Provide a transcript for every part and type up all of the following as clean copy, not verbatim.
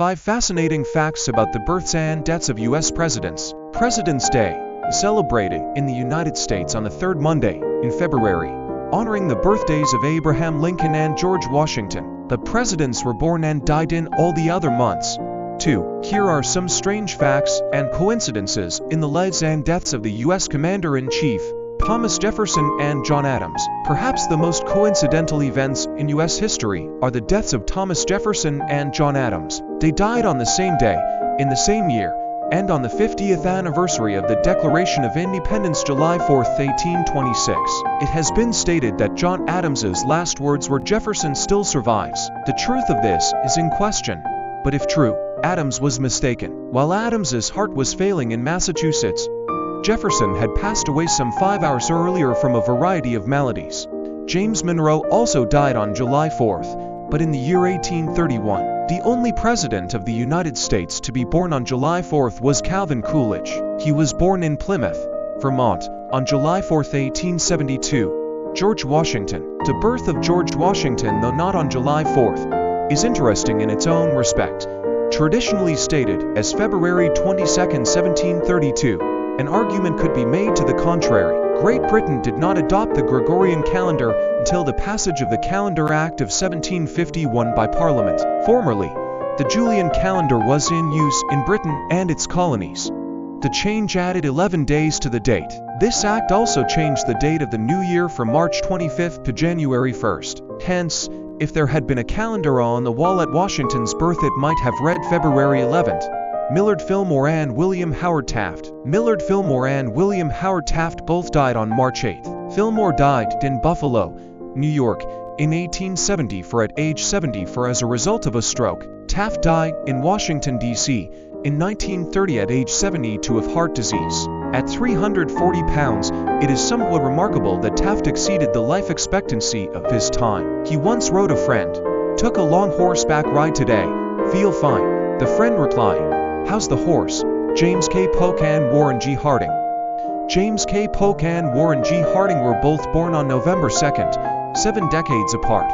5 fascinating facts about the births and deaths of U.S. presidents. President's Day is celebrated in the United States on the third Monday in February, honoring the birthdays of Abraham Lincoln and George Washington. The presidents were born and died in all the other months. 2. Here are some strange facts and coincidences in the lives and deaths of the U.S. Commander-in-Chief, Thomas Jefferson and John Adams. Perhaps the most coincidental events in U.S. history are the deaths of Thomas Jefferson and John Adams. They died on the same day, in the same year, and on the 50th anniversary of the Declaration of Independence, July 4, 1826. It has been stated that John Adams's last words were "Jefferson still survives." The truth of this is in question, but if true, Adams was mistaken. While Adams's heart was failing in Massachusetts, Jefferson had passed away some 5 hours earlier from a variety of maladies. James Monroe also died on July 4th, but in the year 1831. The only president of the United States to be born on July 4th was Calvin Coolidge. He was born in Plymouth, Vermont, on July 4, 1872. George Washington. The birth of George Washington, though not on July 4th, is interesting in its own respect. Traditionally stated as February 22, 1732, an argument could be made to the contrary. Great Britain did not adopt the Gregorian calendar until the passage of the Calendar Act of 1751 by Parliament. Formerly, the Julian calendar was in use in Britain and its colonies. The change added 11 days to the date. This act also changed the date of the new year from March 25th to January 1st. Hence, if there had been a calendar on the wall at Washington's birth, it might have read February 11th. Millard Fillmore and William Howard Taft. Millard Fillmore and William Howard Taft both died on March 8. Fillmore died in Buffalo, New York, in 1874 at age 74 as a result of a stroke. Taft died in Washington, D.C. in 1930 at age 72 of heart disease. At 340 pounds, it is somewhat remarkable that Taft exceeded the life expectancy of his time. He once wrote a friend, "Took a long horseback ride today, feel fine." The friend replied, "How's the horse?" James K. Polk and Warren G. Harding. James K. Polk and Warren G. Harding were both born on November 2nd, 7 decades apart.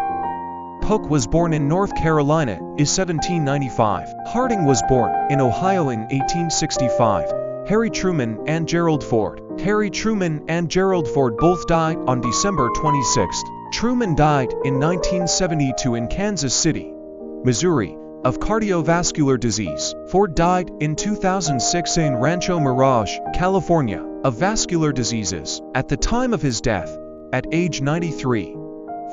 Polk was born in North Carolina in 1795. Harding was born in Ohio in 1865. Harry Truman and Gerald Ford. Harry Truman and Gerald Ford both died on December 26th. Truman died in 1972 in Kansas City, Missouri, of cardiovascular disease. Ford died in 2006 in Rancho Mirage, California, of vascular diseases. At the time of his death, at age 93,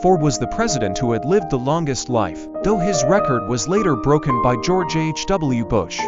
Ford was the president who had lived the longest life, though his record was later broken by George H.W. Bush.